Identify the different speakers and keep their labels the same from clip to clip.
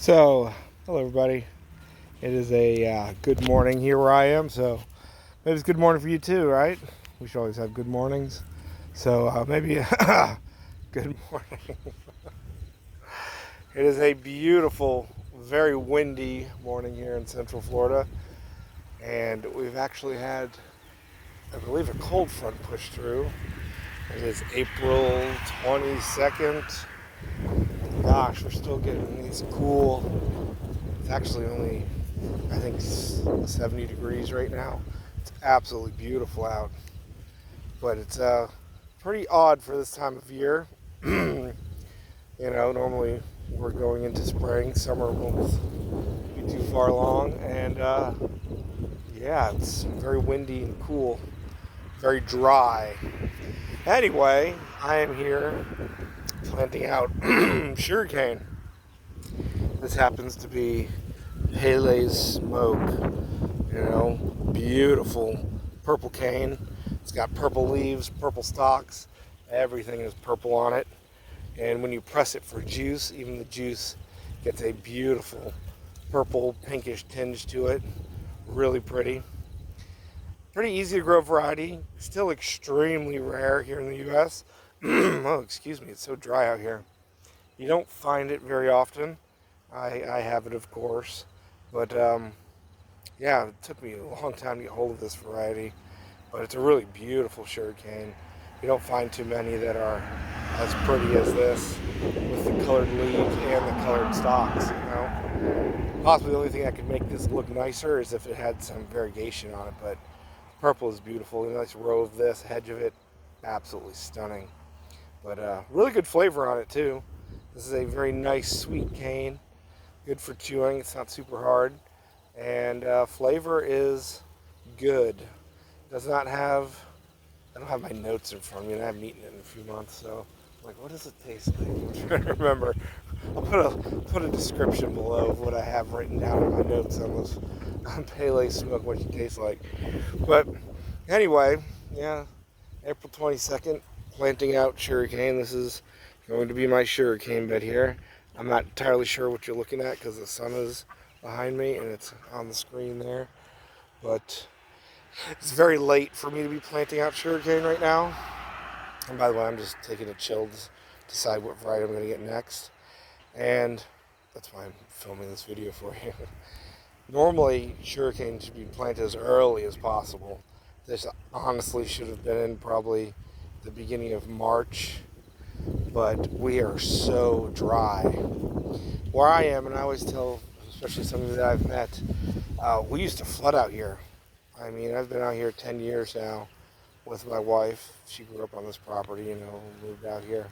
Speaker 1: So, hello everybody. It is a good morning here where I am, so maybe it's good morning for you too, right? We should always have good mornings. So, maybe good morning. It is a beautiful, very windy morning here in Central Florida, and we've actually had, I believe, a cold front push through. It is April 22nd. Gosh, we're still getting these cool. It's actually only, I think, 70 degrees right now. It's absolutely beautiful out. But it's pretty odd for this time of year. Normally we're going into spring. Summer won't be too far along. And yeah, it's very windy and cool. Very dry. Anyway, I am here planting out sugarcane. This happens to be Pele's smoke, beautiful purple cane. It's got purple leaves, purple stalks, everything is purple on it. And when you press it for juice, even the juice gets a beautiful purple pinkish tinge to it. Really pretty. Pretty easy to grow variety, still extremely rare here in the US. Oh, excuse me, it's so dry out here. You don't find it very often. I have it, of course, but yeah, it took me a long time to get hold of this variety, but it's a really beautiful sugarcane. You don't find too many that are as pretty as this, with the colored leaves and the colored stalks. Possibly the only thing that could make this look nicer is if it had some variegation on it, but purple is beautiful. A nice row of this, hedge of it, absolutely stunning. But really good flavor on it too. This is a very nice sweet cane. Good for chewing, it's not super hard, and flavor is good. Does not have, I don't have my notes in front of me, and I haven't eaten it in a few months, so I'm like, what does it taste like? I'm trying to remember. I'll put a description below of what I have written down in my notes on Pele Smoke, what it tastes like. But anyway, yeah, April 22nd, planting out sugarcane. This is going to be my sugarcane bed here. I'm not entirely sure what you're looking at because the sun is behind me and it's on the screen there. But it's very late for me to be planting out sugarcane right now. And by the way, I'm just taking a chill to decide what variety I'm going to get next. And that's why I'm filming this video for you. Normally, sugarcane should be planted as early as possible. This honestly should have been in probably the beginning of March. But we are so dry. Where I am, and I always tell, especially some of you that I've met, we used to flood out here. I mean, I've been out here 10 years now with my wife. She grew up on this property, moved out here.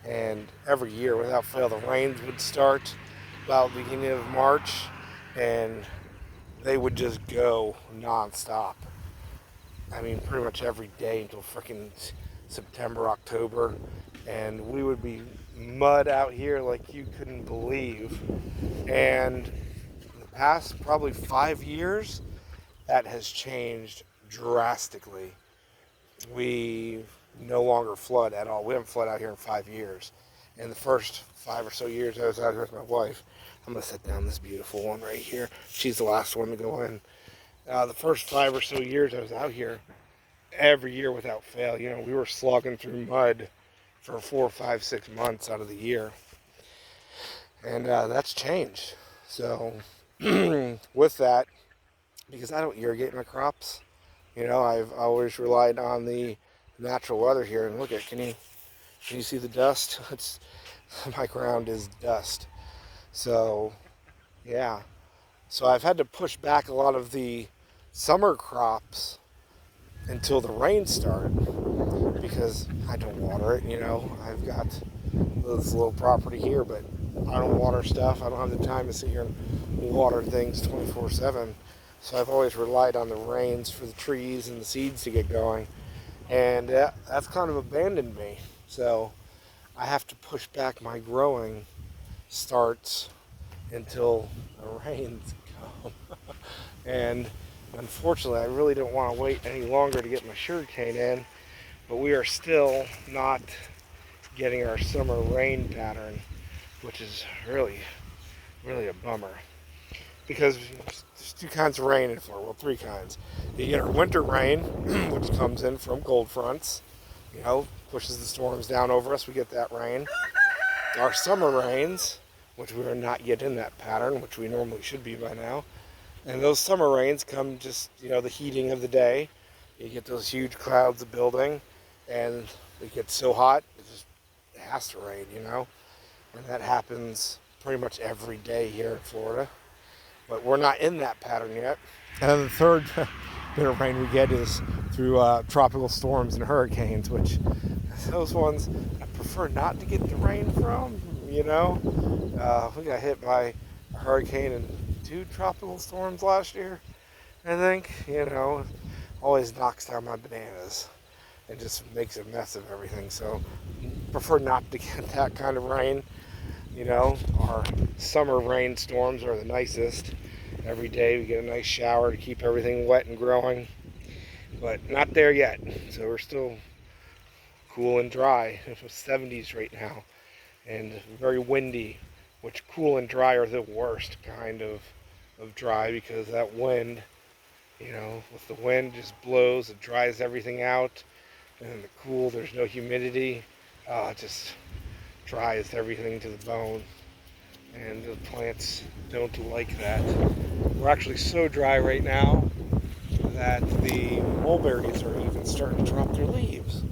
Speaker 1: And every year, without fail, the rains would start about the beginning of March, and they would just go nonstop. I mean, pretty much every day until freaking September, October. And we would be mud out here like you couldn't believe. And in the past probably 5 years, that has changed drastically. We no longer flood at all. We haven't flooded out here in 5 years. In the first 5 or so years I was out here with my wife, I'm going to set down this beautiful one right here. She's the last one to go in. The first 5 or so years I was out here, every year without fail, we were slogging through mud for 4, 5, 6 months out of the year. And that's changed. So with that, because I don't irrigate my crops, I've always relied on the natural weather here. And look at, can you see the dust? My ground is dust. So yeah. So I've had to push back a lot of the summer crops until the rains start, because I don't water it. I've got this little property here, but I don't water stuff. I don't have the time to sit here and water things 24/7. So I've always relied on the rains for the trees and the seeds to get going, and that's kind of abandoned me. So I have to push back my growing starts until the rains come. And unfortunately, I really don't want to wait any longer to get my sugarcane in, but we are still not getting our summer rain pattern, which is really really a bummer. Because there's two kinds of rain in Florida. Well, three kinds. You get our winter rain, which comes in from cold fronts, pushes the storms down over us. We get that rain. Our summer rains, which we are not yet in that pattern, which we normally should be by now. And those summer rains come just, the heating of the day. You get those huge clouds of building, and it gets so hot, it has to rain, And that happens pretty much every day here in Florida. But we're not in that pattern yet. And then the third bit of rain we get is through tropical storms and hurricanes, which those ones I prefer not to get the rain from, We got hit by a hurricane and 2 tropical storms last year, I think. Always knocks down my bananas and just makes a mess of everything. So prefer not to get that kind of rain. Our summer rainstorms are the nicest. Every day we get a nice shower to keep everything wet and growing, but not there yet. So we're still cool and dry. It's 70s right now and very windy, which cool and dry are the worst kind of dry, because that wind, with the wind just blows, it dries everything out, and then the cool, there's no humidity. It just dries everything to the bone, and the plants don't like that. We're actually so dry right now that the mulberries are even starting to drop their leaves.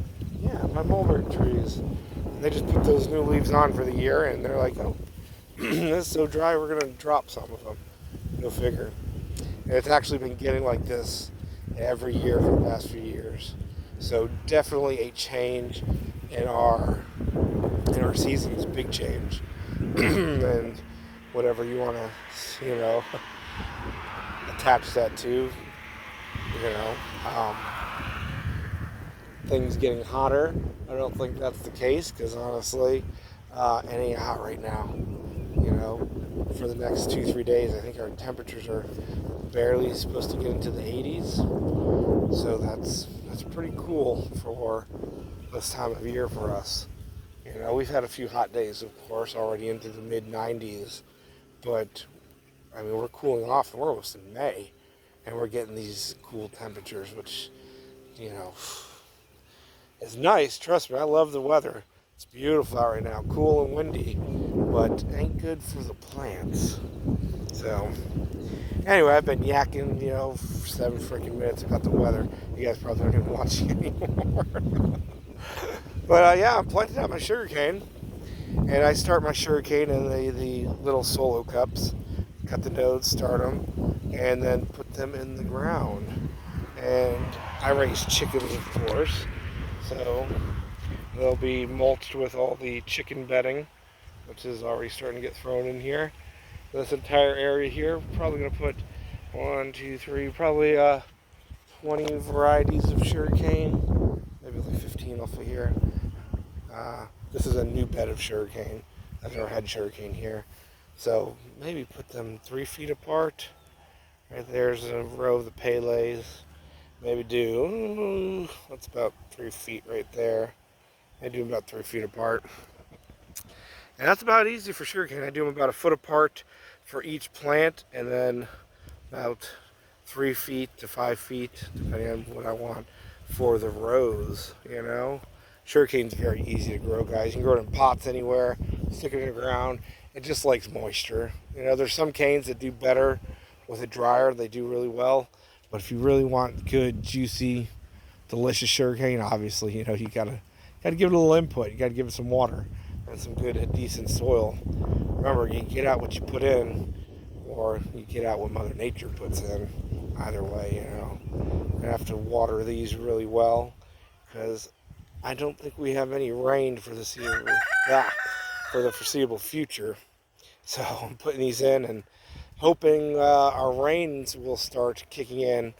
Speaker 1: Yeah, my mulberry trees. They just put those new leaves on for the year, and they're like, oh, it's so dry, we're going to drop some of them. Go figure. And it's actually been getting like this every year for the past few years. So definitely a change in our seasons, big change. And whatever you want to, attach that to, things getting hotter. I don't think that's the case, because honestly, it ain't hot right now. For the next 2-3 days, I think our temperatures are barely supposed to get into the 80s. So that's pretty cool for this time of year for us. We've had a few hot days, of course, already into the mid-90s, but we're cooling off, and we're almost in May, and we're getting these cool temperatures, which, is nice. Trust me, I love the weather. It's beautiful out right now, cool and windy, but ain't good for the plants. So, anyway, I've been yakking, for 7 freaking minutes about the weather. You guys probably aren't even watching anymore. But yeah, I'm planting out my sugarcane, and I start my sugarcane in the little solo cups, cut the nodes, start them, and then put them in the ground. And I raise chickens, of course, so they'll be mulched with all the chicken bedding, which is already starting to get thrown in here. This entire area here, probably going to put 1, 2, 3, probably 20 varieties of sugarcane, maybe like 15 off of here. This is a new bed of sugarcane. I've never had sugarcane here. So maybe put them 3 feet apart. Right there's a row of the pele's. Maybe do, that's about 3 feet right there. I do them about 3 feet apart. And that's about easy for sugarcane. I do them about 1 foot apart for each plant, and then about 3 feet to 5 feet, depending on what I want for the rows, Sugarcane's very easy to grow, guys. You can grow it in pots anywhere, stick it in the ground. It just likes moisture. There's some canes that do better with a dryer. They do really well. But if you really want good, juicy, delicious sugarcane, obviously, you gotta give it a little input. You gotta give it some water and some good, decent soil. Remember, you get out what you put in, or you get out what Mother Nature puts in. Either way, You're gonna have to water these really well, because I don't think we have any rain for the foreseeable future. So I'm putting these in and hoping our rains will start kicking in,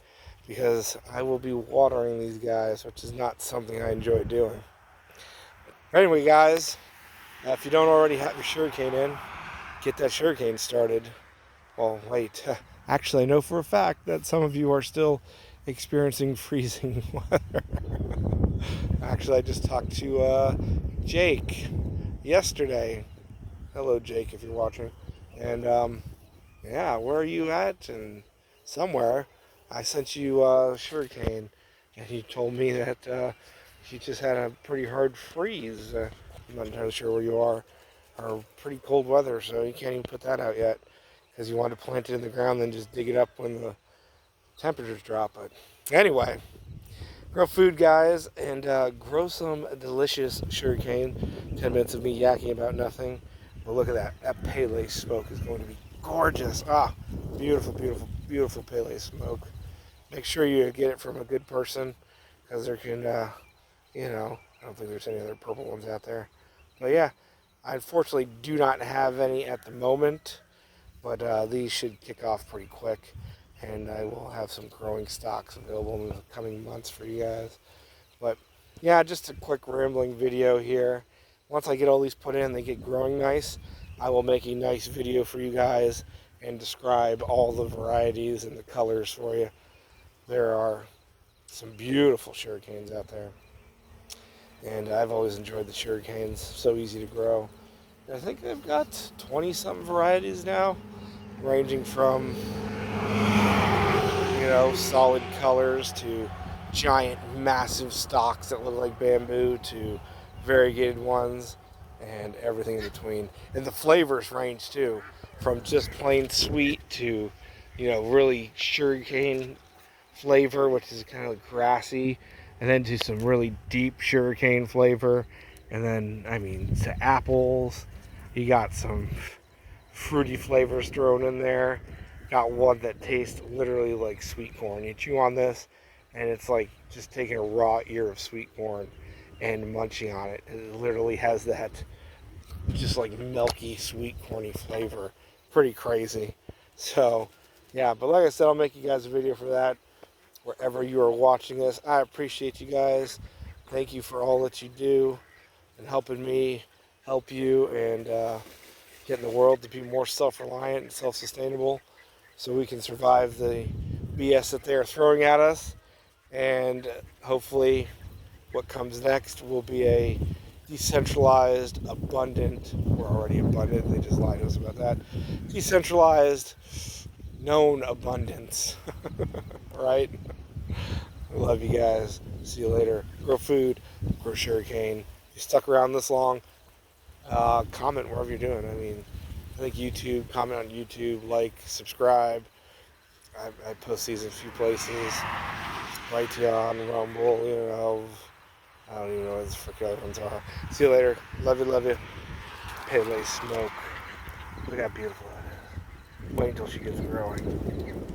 Speaker 1: because I will be watering these guys, which is not something I enjoy doing. Anyway, guys, if you don't already have your sugarcane in, get that sugarcane started. Well, wait. Actually, I know for a fact that some of you are still experiencing freezing weather. Actually, I just talked to Jake yesterday. Hello, Jake, if you're watching. And yeah, where are you at? And somewhere I sent you sugarcane, and you told me that you just had a pretty hard freeze. I'm not entirely sure where you are, or pretty cold weather, so you can't even put that out yet because you want to plant it in the ground, then just dig it up when the temperatures drop. But anyway, grow food, guys, and grow some delicious sugarcane. 10 minutes of me yakking about nothing. But look at that. That Pele smoke is going to be gorgeous. Ah, beautiful, beautiful, beautiful Pele smoke. Make sure you get it from a good person because there can, I don't think there's any other purple ones out there. But yeah, I unfortunately do not have any at the moment, but these should kick off pretty quick, and I will have some growing stocks available in the coming months for you guys. But yeah, just a quick rambling video here. Once I get all these put in, they get growing nice, I will make a nice video for you guys and describe all the varieties and the colors for you. There are some beautiful sugarcanes out there, and I've always enjoyed the sugarcanes. So easy to grow. I think they've got 20-something varieties now, ranging from, solid colors to giant, massive stalks that look like bamboo to variegated ones and everything in between. And the flavors range too, from just plain sweet to, really sugarcane flavor, which is kind of like grassy, and then to some really deep sugarcane flavor. And then, to apples. You got some fruity flavors thrown in there. Got one that tastes literally like sweet corn. You chew on this, and it's like just taking a raw ear of sweet corn and munching on it. It literally has that just like milky, sweet, corny flavor. Pretty crazy. So, yeah, but like I said, I'll make you guys a video for that wherever you are watching this. I appreciate you guys. Thank you for all that you do and helping me help you and getting the world to be more self-reliant and self-sustainable so we can survive the BS that they're throwing at us. And hopefully what comes next will be a decentralized, abundant, we're already abundant, they just lied to us about that, decentralized, known abundance, right? I love you guys. See you later. Grow food, grow sugarcane. If you stuck around this long, comment wherever you're doing. I think YouTube, comment on YouTube, like, subscribe. I post these in a few places. Brighteon, Rumble, I don't even know what the frick other ones are. See you later. Love you. Pele smoke. Look how beautiful that is. Wait until she gets growing.